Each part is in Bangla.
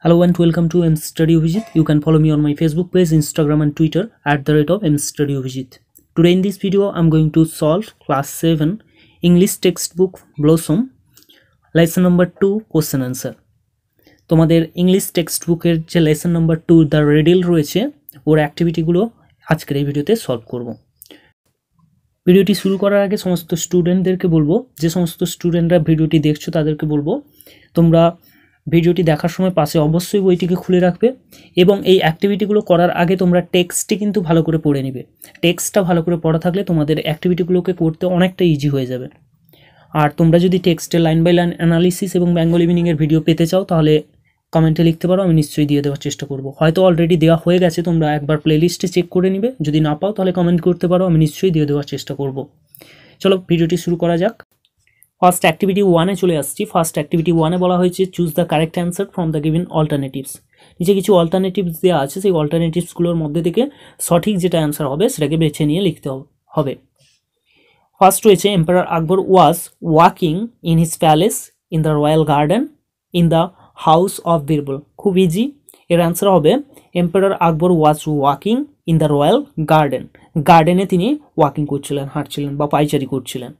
Hello and welcome to mstudyovijit. You can follow me on my Facebook page, Instagram and Twitter @mstudyovijit. Today in this video I'm going to solve class 7 English textbook Blossom lesson number 2 question answer. তোমাদের ইংলিশ টেক্সটবুকের যে লেসন নাম্বার 2 দ্য রিডল রয়েছে ওর অ্যাক্টিভিটিগুলো আজকের এই ভিডিওতে সলভ করব। ভিডিওটি শুরু করার আগে সমস্ত স্টুডেন্টদেরকে বলবো, যে সমস্ত স্টুডেন্টরা ভিডিওটি দেখছো তাদেরকে বলবো তোমরা ভিডিওটি দেখার সময় পাশে অবশ্যই বইটিকে খুলে রাখবে এবং এই অ্যাক্টিভিটিগুলো করার আগে তোমরা টেক্সটটি কিন্তু ভালো করে পড়ে নেবে। টেক্সটটা ভালো করে পড়া থাকলে তোমাদের অ্যাক্টিভিটিগুলোকে করতে অনেকটা ইজি হয়ে যাবে। আর তোমরা যদি টেক্সটের লাইন বাই লাইন অ্যানালিসিস এবং বেঙ্গলি মিনিংয়ের ভিডিও পেতে চাও তাহলে কমেন্টে লিখতে পারো, আমি নিশ্চয়ই দিয়ে দেওয়ার চেষ্টা করব। হয়তো অলরেডি দেওয়া হয়ে গেছে, তোমরা একবার প্লেলিস্টে চেক করে নিবে, যদি না পাও তাহলে কমেন্ট করতে পারো, আমি নিশ্চয়ই দিয়ে দেওয়ার চেষ্টা করব। চলো ভিডিওটি শুরু করা যাক। ফার্স্ট অ্যাক্টিভিটি 1-এ চলে আসছি। ফার্স্ট অ্যাক্টিভিটি 1-এ বলা হয়েছে choose the correct answer from the given alternatives. নিচে কিছু অল্টারনেটিভস দেওয়া আছে, সেই অল্টারনেটিভসগুলোর মধ্যে থেকে সঠিক যেটা অ্যান্সার হবে সেটাকে বেছে নিয়ে লিখতে হবে। ফার্স্ট রয়েছে emperor Akbar was walking in his palace in the royal garden in the house of Birbal. খুব ইজি, এর অ্যান্সার হবে emperor Akbar was walking in the royal garden. গার্ডেনে তিনি ওয়াকিং করছিলেন, হাঁটছিলেন বা পাইচারি করছিলেন।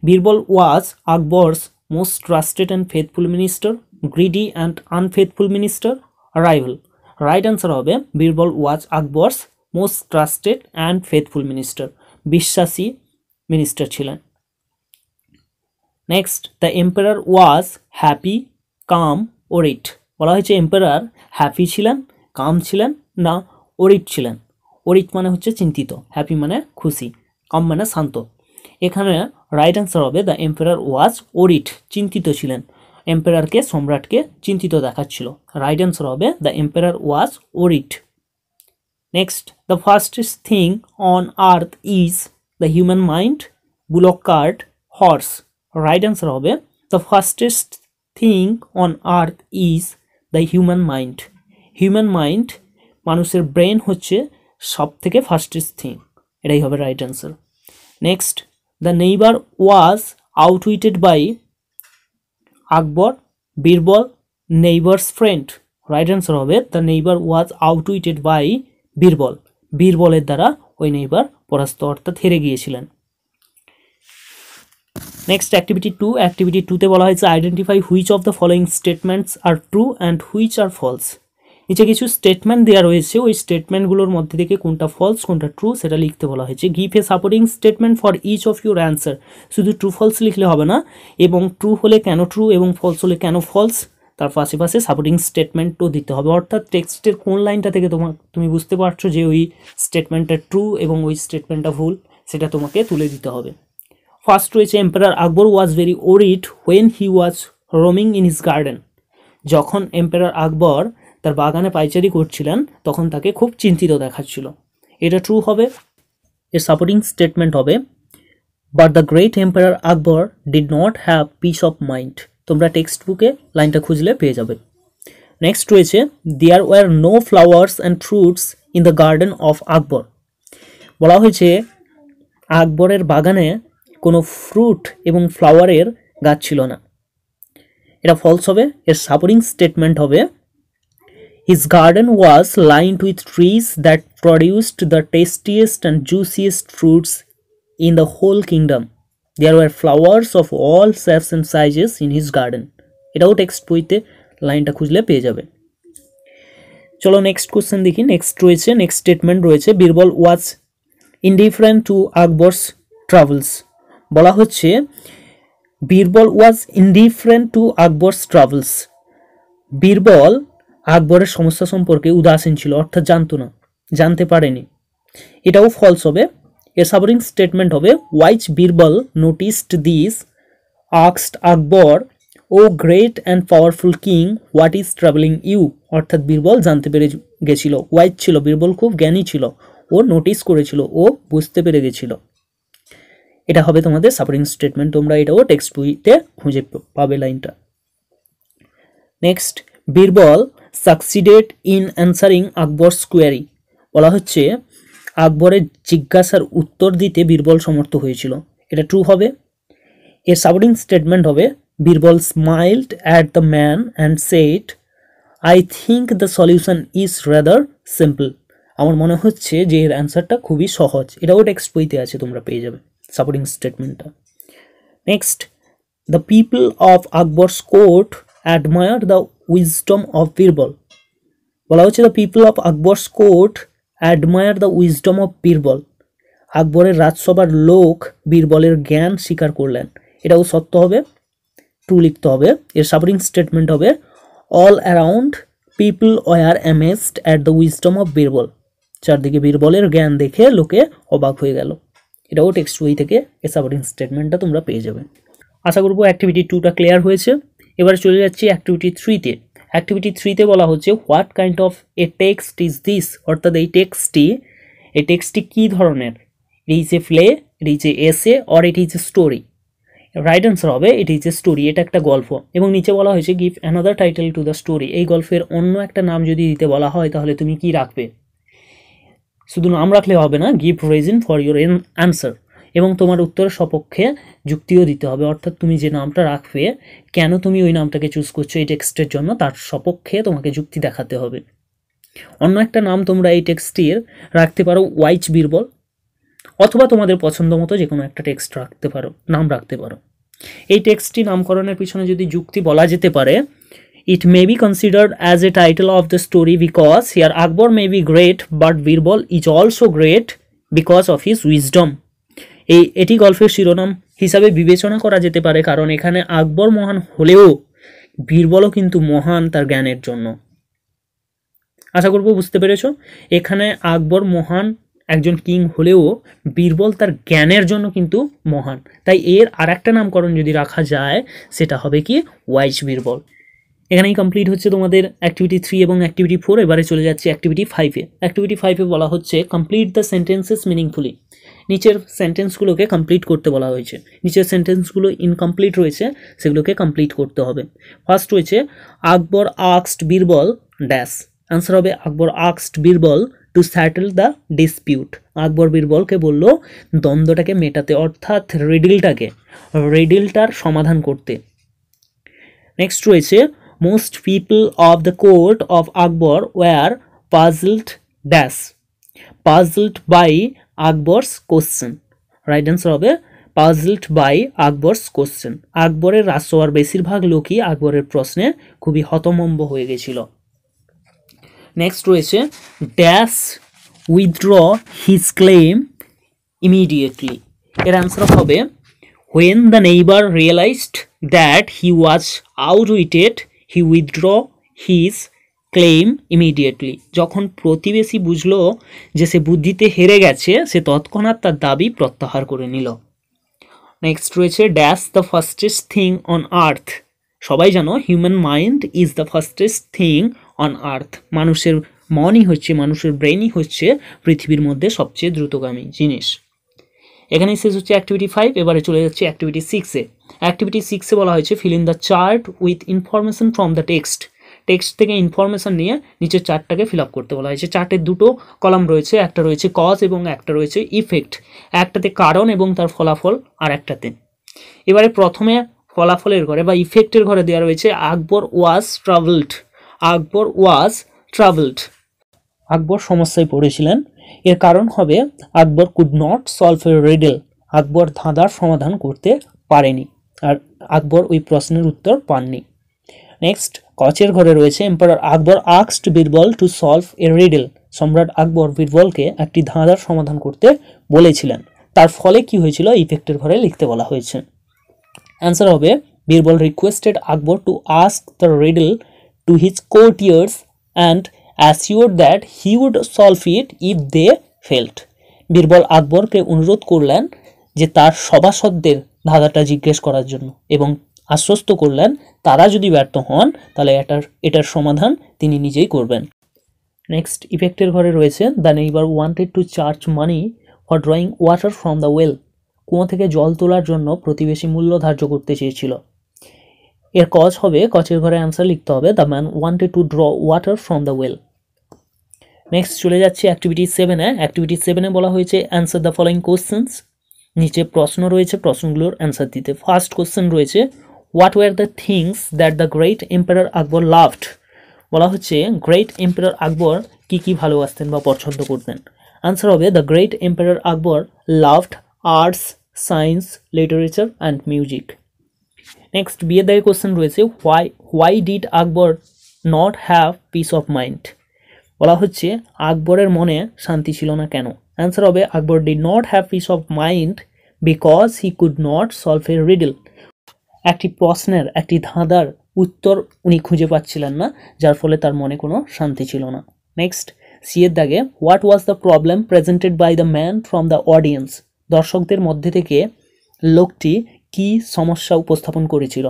Birbal was Akbar's most trusted and faithful minister, greedy and unfaithful minister, rival. Right answer হবে Birbal was Akbar's most trusted and faithful minister. বিশ্বাসী মিনিস্টার ছিলেন। Next, the emperor was happy, calm, worried. বলা হয়েছে এম্পারার হ্যাপি ছিলেন, কাম ছিলেন না ওরিট ছিলেন। ওরিট মানে হচ্ছে চিন্তিত, হ্যাপি মানে খুশি, কাম মানে শান্ত। এখানে রাইট অ্যান্সার হবে দ্য এম্পারার ওয়াজ ওরিট, চিন্তিত ছিলেন। এম্পারারকে, সম্রাটকে চিন্তিত দেখাচ্ছিল। রাইট অ্যান্সার হবে the emperor was worried. Next, the fastest thing on earth is the human mind, bullock cart, horse. Right answer হবে the fastest thing on earth is the human mind. Human mind, মানুষের ব্রেন হচ্ছে সব থেকে ফার্স্টেস্ট থিং, এটাই হবে right answer. Next, the neighbor was outwitted by Akbar, Birbal, neighbor's friend. Right answer হবে the neighbor was outwitted by Birbal. বীরবলের দ্বারা ওই নেইবার পরাস্ত অর্থাৎ হেরে গিয়েছিলেন। Next activity 2। অ্যাক্টিভিটি 2-তে বলা হয়েছে identify which of the following statements are true and which are false. নিচে কিছু স্টেটমেন্ট দেওয়া রয়েছে, ওই স্টেটমেন্টগুলোর মধ্যে থেকে কোনটা ফলস কোনটা ট্রু সেটা লিখতে বলা হয়েছে। Give a supporting statement for each of your answer. শুধু ট্রু ফলস লিখলে হবে না, এবং ট্রু হলে কেন ট্রু এবং ফলস হলে কেন ফলস, তার পাশে সাপোর্টিং স্টেটমেন্টও দিতে হবে। অর্থাৎ টেক্সটের কোন লাইনটা থেকে তুমি বুঝতে পারছো যে ওই স্টেটমেন্টটা ট্রু এবং ওই স্টেটমেন্টটা ভুল, সেটা তোমাকে তুলে দিতে হবে। ফার্স্ট রয়েছে emperor Akbar was very worried when he was roaming in his garden. যখন এম্পারার আকবর তার বাগানে পাইচারি করছিলেন তখন তাকে খুব চিন্তিত দেখাচ্ছিল, এটা ট্রু হবে। এর সাপোর্টিং স্টেটমেন্ট হবে but the great emperor Akbar did not have peace of mind. তোমরা টেক্সট বুকে লাইনটা খুঁজলে পেয়ে যাবে। নেক্সট রয়েছে there were no flowers and fruits in the garden of Akbar. বলা হয়েছে আকবরের বাগানে কোনো ফ্রুট এবং ফ্লাওয়ারের গাছ ছিল না, এটা ফলস হবে। এর সাপোর্টিং স্টেটমেন্ট হবে his garden was lined with trees that produced the tastiest and juiciest fruits in the whole kingdom. There were flowers of all shapes and sizes in his garden. এটাও টেক্সট বইতে লাইনটা খুঁজলে পেয়ে যাবে। চলো নেক্সট কোশ্চেন দেখি। নেক্সট স্টেটমেন্ট রয়েছে বীরবল ওয়াজ ইনডিফারেন্ট টু আকবরস ট্রাভেলস। বলা হচ্ছে বীরবল ওয়াজ indifferent two Akbar's travels. Birbal আকবরের সমস্যা সম্পর্কে উদাসীন ছিল, অর্থাৎ জানতে পারেনি, এটাও ফলস হবে। এর সাপোর্টিং স্টেটমেন্ট হবে which Birbal noticed this asked Akbar O great and powerful king what is troubling you. অর্থাৎ বীরবল জানতে পেরে গেছিল, ওয়াইচ ছিল, বীরবল খুব জ্ঞানী ছিল, ও নোটিস করেছিল, ও বুঝতে পেরে গেছিল। এটা হবে তোমাদের সাপোর্টিং স্টেটমেন্ট, তোমরা এটাও টেক্সট বইতে খুঁজে পাবে লাইনটা। Next, Birbal succeeded in answering Akbar's query. বলা হচ্ছে আকবরের জিজ্ঞাসার উত্তর দিতে বীরবল সমর্থ হয়েছিল, এটা ট্রু হবে। এর সাপোর্টিং স্টেটমেন্ট হবে Birbal স্মাইলড at the man and said I think the solution is rather simple. আমার মনে হচ্ছে যে এর অ্যান্সারটা খুবই সহজ। এটাও টেক্সট বইতে আছে, তোমরা পেয়ে যাবে সাপোর্টিং স্টেটমেন্টটা। Next, the people of Akbar's court admire the wisdom of Birbal. বলা হচ্ছে the people of Akbar's court admire the wisdom of Birbal. আকবরের রাজসভার লোক বীরবলের জ্ঞান স্বীকার করলেন। এটাও সত্য হবে, ট্রু লিখতে হবে। এর সাপোর্টিং স্টেটমেন্ট হবে all around people were amazed at the wisdom of Birbal. চারদিকে বীরবলের জ্ঞান দেখে লোকে অবাক হয়ে গেল। এটাও টেক্সট বই থেকে এর সাপোর্টিং স্টেটমেন্টটা তোমরা পেয়ে যাবে। আশা করবো অ্যাক্টিভিটি 2টা ক্লিয়ার হয়েছে। এবারে চলে যাচ্ছি অ্যাক্টিভিটি 3তে। অ্যাক্টিভিটি 3তে বলা হচ্ছে what kind of a text is this, অর্থাৎ এই টেক্সটটি কী ধরনের। It is a play, it is a essay, or it is a story. Right answer হবে ইট ইজ এ স্টোরি। এটা একটা গল্প। এবং নিচে বলা হয়েছে give another title to the story. এই গল্পের অন্য একটা নাম যদি দিতে বলা হয় তাহলে তুমি কি রাখবে? শুধু নাম রাখলে হবে না, give reason for your answer, এবং তোমার উত্তরের সপক্ষে যুক্তিও দিতে হবে। অর্থাৎ তুমি যে নামটা রাখবে, কেন তুমি ওই নামটাকে চুজ করছো এই টেক্সটের জন্য, তার সপক্ষে তোমাকে যুক্তি দেখাতে হবে। অন্য একটা নাম তোমরা এই টেক্সটির রাখতে পারো ওয়াইজ বীরবল, অথবা তোমাদের পছন্দ মতো যে কোনো একটা টেক্সট রাখতে পারো, নাম রাখতে পারো। এই টেক্সটটি নামকরণের পিছনে যদি যুক্তি বলা যেতে পারে, it may be considered as a title of the story because here Akbar may be great but Birbal is also great because of his wisdom. এটি গল্পের শিরোনাম হিসাবে বিবেচনা করা যেতে পারে, কারণ এখানে আকবর মহান হলেও বীরবলও কিন্তু মহান তার জ্ঞানের জন্য। আশা করব বুঝতে পেরেছো। এখানে আকবর মহান একজন কিং হলেও বীরবল তার জ্ঞানের জন্য কিন্তু মহান। তাই এর আর একটা নামকরণ যদি রাখা যায় সেটা হবে কি ওয়াইজ বীরবল। এখানেই কমপ্লিট হচ্ছে তোমাদের অ্যাক্টিভিটি 3 এবং অ্যাক্টিভিটি 4। এবারে চলে যাচ্ছে অ্যাক্টিভিটি 5-এ। অ্যাক্টিভিটি 5-এ বলা হচ্ছে কমপ্লিট দ্য সেন্টেন্সেস মিনিংফুলি। নিচের সেন্টেন্সগুলোকে কমপ্লিট করতে বলা হয়েছে। নিচের সেন্টেন্সগুলো ইনকমপ্লিট রয়েছে, সেগুলোকে কমপ্লিট করতে হবে। ফার্স্ট রয়েছে Akbar asked Birbal dash. Answer হবে Akbar asked Birbal to settle the dispute. আকবর বীরবলকে বলল দ্বন্দ্বটাকে মেটাতে, অর্থাৎ রিডলটার সমাধান করতে। নেক্সট রয়েছে most people of the court of Akbar were puzzled dash, puzzled by Akbar's question. Right answer হবে puzzled by Akbar's question. আকবরের রাজসভার বেশিরভাগ লোকই আকবরের প্রশ্নে খুবই হতভম্ব হয়ে গেছিল। নেক্সট রয়েছে dash withdraw his claim immediately. এর অ্যান্সার হবে when the neighbor realized that he was outwitted he withdrew his claim immediately. যখন প্রতিবেশী বুঝলো যে সে বুদ্ধিতে হেরে গেছে, সে তৎক্ষণাৎ তার দাবি প্রত্যাহার করে নিল। নেক্সট রয়েছে dash the fastest thing on আর্থ। সবাই জানো human mind is the fastest thing on আর্থ। মানুষের মনই হচ্ছে, মানুষের ব্রেনই হচ্ছে পৃথিবীর মধ্যে সবচেয়ে দ্রুতগামী জিনিস। এখানেই শেষ হচ্ছে অ্যাক্টিভিটি 5। এবারে চলে যাচ্ছে অ্যাক্টিভিটি 6-এ। অ্যাক্টিভিটি 6-এ বলা হয়েছে fill in the chart with information from the text. Text থেকে ইনফরমেশন নিয়ে নিচের চার্টটাকে ফিল আপ করতে বলা হয়েছে। চার্টের দুটো কলাম রয়েছে, একটা রয়েছে কজ এবং একটা রয়েছে ইফেক্ট। একটাতে কারণ এবং তার ফলাফল, আর একটাতে। এবারে প্রথমে ফলাফলের ঘরে বা ইফেক্টের ঘরে দেওয়া রয়েছে আকবর ওয়াজ ট্রাভেলড। আকবর ওয়াজ ট্রাভেলড, আকবর সমস্যায় পড়েছিলেন। এর কারণ হবে Akbar could not solve a riddle. Akbar ধাঁধার সমাধান করতে পারেনি, আর আকবর ওই প্রশ্নের উত্তর পাননি। নেক্সট কচের ঘরে রয়েছে emperor Akbar asked Birbal to solve a riddle. সম্রাট আকবর বীরবলকে একটি ধাঁধার সমাধান করতে বলেছিলেন, তার ফলে কি হয়েছিল ইফেক্টের ঘরে লিখতে বলা হয়েছে। অ্যান্সার হবে Birbal requested Akbar to ask the riddle to his courtiers and assured that he would solve it if they failed. Birbal আকবরকে অনুরোধ করলেন যে তার সভাসদদের ধাঁধাটা জিজ্ঞেস করার জন্য, এবং আশ্বস্ত করলেন তারা যদি ব্যর্থ হন তাহলে এটার সমাধান তিনি নিজেই করবেন। নেক্সট ইফেক্টের ঘরে রয়েছে the neighbour wanted to charge money for drawing water from the well. কুয়ো থেকে জল তোলার জন্য প্রতিবেশী মূল্য ধার্য করতে চেয়েছিল। এর কজ হবে, কচের ঘরে অ্যান্সার লিখতে হবে the man wanted to draw water from the well. Next চলে যাচ্ছে অ্যাক্টিভিটি 7-এ। অ্যাক্টিভিটি 7-এ বলা হয়েছে অ্যান্সার দ্য ফলোয়িং কোশ্চেন্স। নিচে প্রশ্ন রয়েছে, প্রশ্নগুলোর অ্যান্সার দিতে। ফার্স্ট কোশ্চেন রয়েছে what were the things that the great emperor Akbar loved বলা হচ্ছে গ্রেট এম্পারার আকবর কি কি ভালোবাসতেন বা পছন্দ করতেন। আনসার হবে the great emperor Akbar loved arts, science, literature and music. Next বিয়ের দাগে কোশ্চেন রয়েছে why did Akbar not have peace of mind. বলা হচ্ছে আকবরের মনে শান্তি ছিল না কেন। অ্যান্সার হবে Akbar did not have peace of mind because he could not solve a riddle. একটি প্রশ্নের, একটি ধাঁধার উত্তর উনি খুঁজে পাচ্ছিলেন না, যার ফলে তার মনে কোনো শান্তি ছিল না। নেক্সট সি এর দাগে what was the problem presented by the man from the audience. দর্শকদের মধ্যে থেকে লোকটি কি সমস্যা উপস্থাপন করেছিল।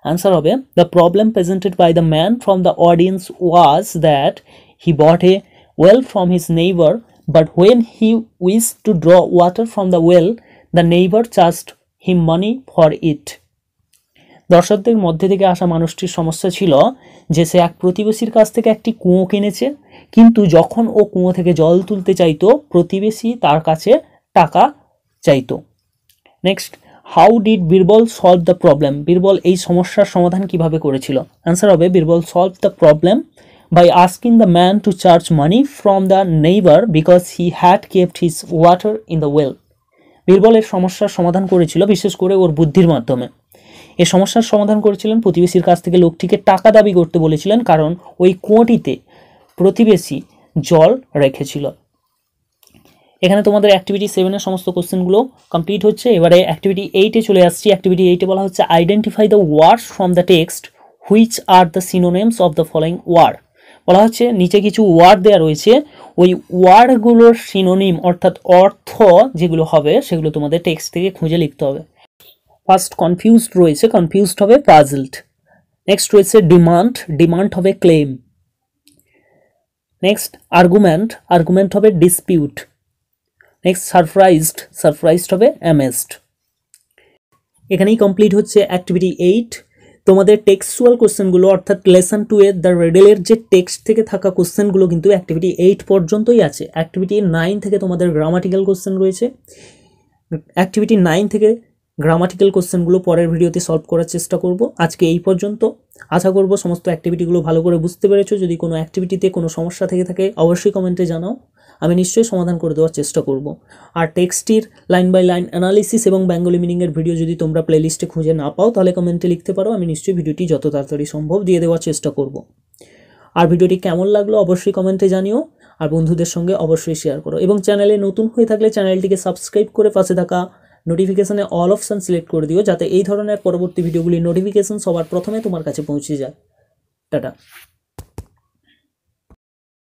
আনসার হবে the problem presented by the man from the audience was that he bought a well from his neighbour but when he wish to draw water from the well the neighbour charged him money for it. দর্শকদের মধ্যে থেকে আসা মানুষটির সমস্যা ছিল যে সে এক প্রতিবেশীর কাছ থেকে একটি কুয়ো কিনেছে, কিন্তু যখন ও কুয়ো থেকে জল তুলতে চাইতো প্রতিবেশী তার কাছে টাকা চাইতো। Next how did Birbal solve the problem. Birbal এই সমস্যার সমাধান কিভাবে করেছিল। অ্যান্সার হবে Birbal solve the problem by asking the man to charge money from the neighbour because he had kept his water in the well. বীরবলের সমস্যার সমাধান করেছিল বিশেষ করে ওর বুদ্ধির মাধ্যমে। এই সমস্যার সমাধান করেছিলেন প্রতিবেশীর কাছ থেকে লোকটিকে টাকা দাবি করতে বলেছিলেন, কারণ ওই কুয়োটিতে প্রতিবেশী জল রেখেছিল। এখানে তোমাদের অ্যাক্টিভিটি 7-এর সমস্ত কোশ্চেনগুলো কমপ্লিট হচ্ছে। এবারে অ্যাক্টিভিটি 8-এ চলে আসছি। অ্যাক্টিভিটি 8-এ বলা হচ্ছে identify the words from the text which are the synonyms of the following word. বলা হচ্ছে নিচে কিছু ওয়ার্ড দেওয়া রয়েছে, ওই ওয়ার্ডগুলোর সিনোনিম অর্থাৎ অর্থ যেগুলো হবে সেগুলো তোমাদের টেক্সট থেকে খুঁজে লিখতে হবে। ফার্স্ট কনফিউজড রয়েছে, কনফিউজড হবে পাজলড। নেক্সট রয়েছে ডিমান্ড, ডিমান্ড হবে ক্লেম। নেক্সট আর্গুমেন্ট, আর্গুমেন্ট হবে ডিসপিউট। নেক্সট সারপ্রাইজড, সারপ্রাইজড হবে অ্যামেজড। এখানেই কমপ্লিট হচ্ছে অ্যাক্টিভিটি 8। তোমাদের টেক্সচুয়াল কোশ্চেনগুলো অর্থাৎ লেসন 2 এর দ্য রেডেলের যে টেক্সট থেকে থাকা কোশ্চেনগুলো কিন্তু অ্যাক্টিভিটি 8 পর্যন্তই আছে। অ্যাক্টিভিটি 9 থেকে তোমাদের গ্রামাটিক্যাল কোশ্চেন রয়েছে। অ্যাক্টিভিটি 9 থেকে গ্রামাটিক্যাল কোশ্চেনগুলো পরের ভিডিওতে সলভ করার চেষ্টা করব। আজকে এই পর্যন্ত। আশা করব সমস্ত অ্যাক্টিভিটিগুলো ভালো করে বুঝতে পেরেছো। যদি কোনো অ্যাক্টিভিটিতে কোনো সমস্যা থেকে থাকে অবশ্যই কমেন্টে জানাও, আমি নিশ্চয়ই সমাধান করে দেওয়ার চেষ্টা করব। আর টেক্সটির লাইন বাই লাইন অ্যানালিসিস এবং বেঙ্গলি মিনিংয়ের ভিডিও যদি তোমরা প্লেলিস্টে খুঁজে না পাও তাহলে কমেন্টে লিখতে পারো, আমি নিশ্চয়ই ভিডিওটি যত তাড়াতাড়ি সম্ভব দিয়ে দেওয়ার চেষ্টা করব। আর ভিডিওটি কেমন লাগলো অবশ্যই কমেন্টে জানিও, আর বন্ধুদের সঙ্গে অবশ্যই শেয়ার করো, এবং চ্যানেলে নতুন হয়ে থাকলে চ্যানেলটিকে সাবস্ক্রাইব করে পাশে থাকা নোটিফিকেশনে অল অপশান সিলেক্ট করে দিও, যাতে এই ধরনের পরবর্তী ভিডিওগুলির নোটিফিকেশন সবার প্রথমে তোমার কাছে পৌঁছে যায়। টাটা।